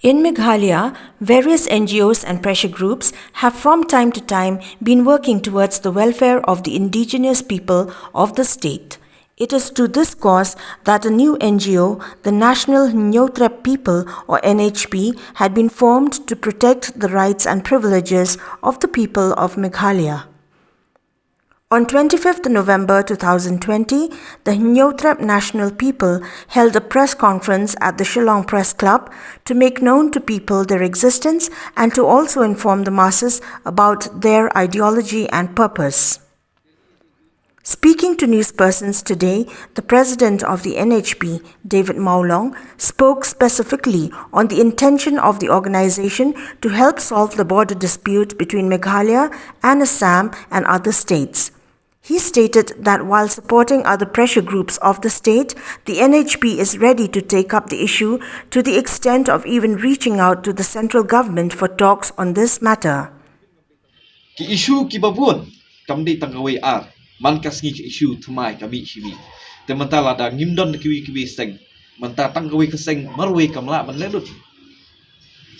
In Meghalaya, various NGOs and pressure groups have from time to time been working towards the welfare of the indigenous people of the state. It is to this cause that a new NGO, the National NHP People or NHP, had been formed to protect the rights and privileges of the people of Meghalaya. On 25th November 2020, the NHP National People held a press conference at the Shillong Press Club to make known to people their existence and to also inform the masses about their ideology and purpose. Speaking to newspersons today, the president of the NHP, David Maulong, spoke specifically on the intention of the organization to help solve the border dispute between Meghalaya and Assam and other states. He stated that while supporting other pressure groups of the state, the NHP is ready to take up the issue to the extent of even reaching out to the central government for talks on this matter. Ki isu ki babun kamdi tanggawi ar man kasngi ki isu thmai kami chibi te manta lada ngimdon kiwi seng manta tanggawi keseng marwe kamla man lelut.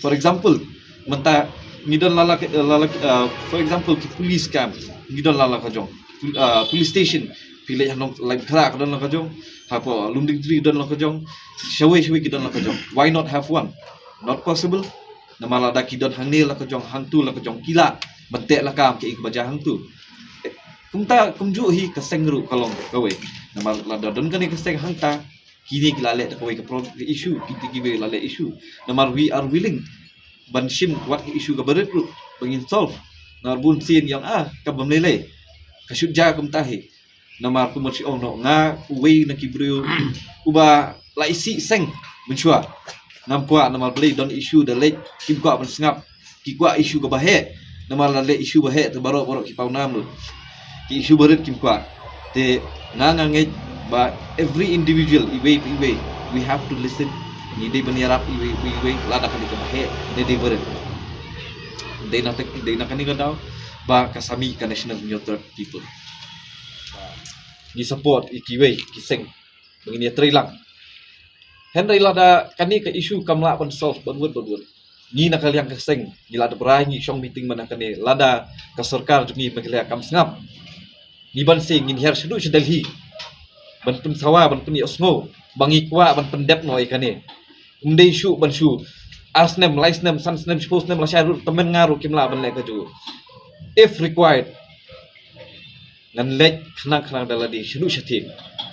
For example manta ngidon for example ki police camp ngidon lala kajong police station pilih hanong live khara kadon la kajong hapo lunding tree don la kajong shawe kidon la kajong. Why not have one? Not possible. Namala da kidon hangne la kajong hangtu la kajong kila bentek la kam ke ikbaja hangtu kumta kumju hi kaseng ru kalong kawe namala la don kan kaseng hangta kini kila le kawe ke issue kiti kiwe la le issue namar we are willing banshim what issue ka baret ru bangin solve narbun sin yang ka bamlele kasudja kumtahi namar kumochi ono nga uwe na kibrio uba la isi seng menchua nampua namar play don issue the late kimkwa ban sngap kikwa issue ka bahe namar la le issue bahe te baro ki paunam lu ki issue baret kimkwa te nga nge ba every individual iwe we have to listen ni de baniarap iwe la da kan ka bahe de baret de na kaniga daw ba kasami ka national NHP people ni support ikiwe kiseng bangini trilang henry lada kani ka issue kamla pan solve banwut ni nakaliang keseng ni lada berai ni shong meeting mana kani lada ka sarkar jungi maglia kam sngap ni ban sing in her sedu Delhi ban pun sawa ban pun osngo bangi kwa ban pendep noi kani umde issue ban shu asnem licenem sansnem supposnem la syaru temen ngaru kimla ban le ka ju if required ngan lek khnang daladi shinu shathi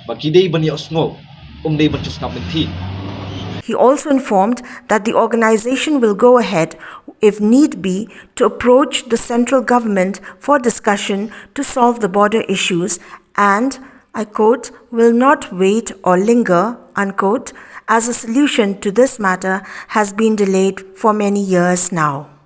bakidei bani osngo umdei bancus kapenti. He also informed that the organization will go ahead, if need be, to approach the central government for discussion to solve the border issues and, I quote, will not wait or linger, unquote, as a solution to this matter has been delayed for many years now.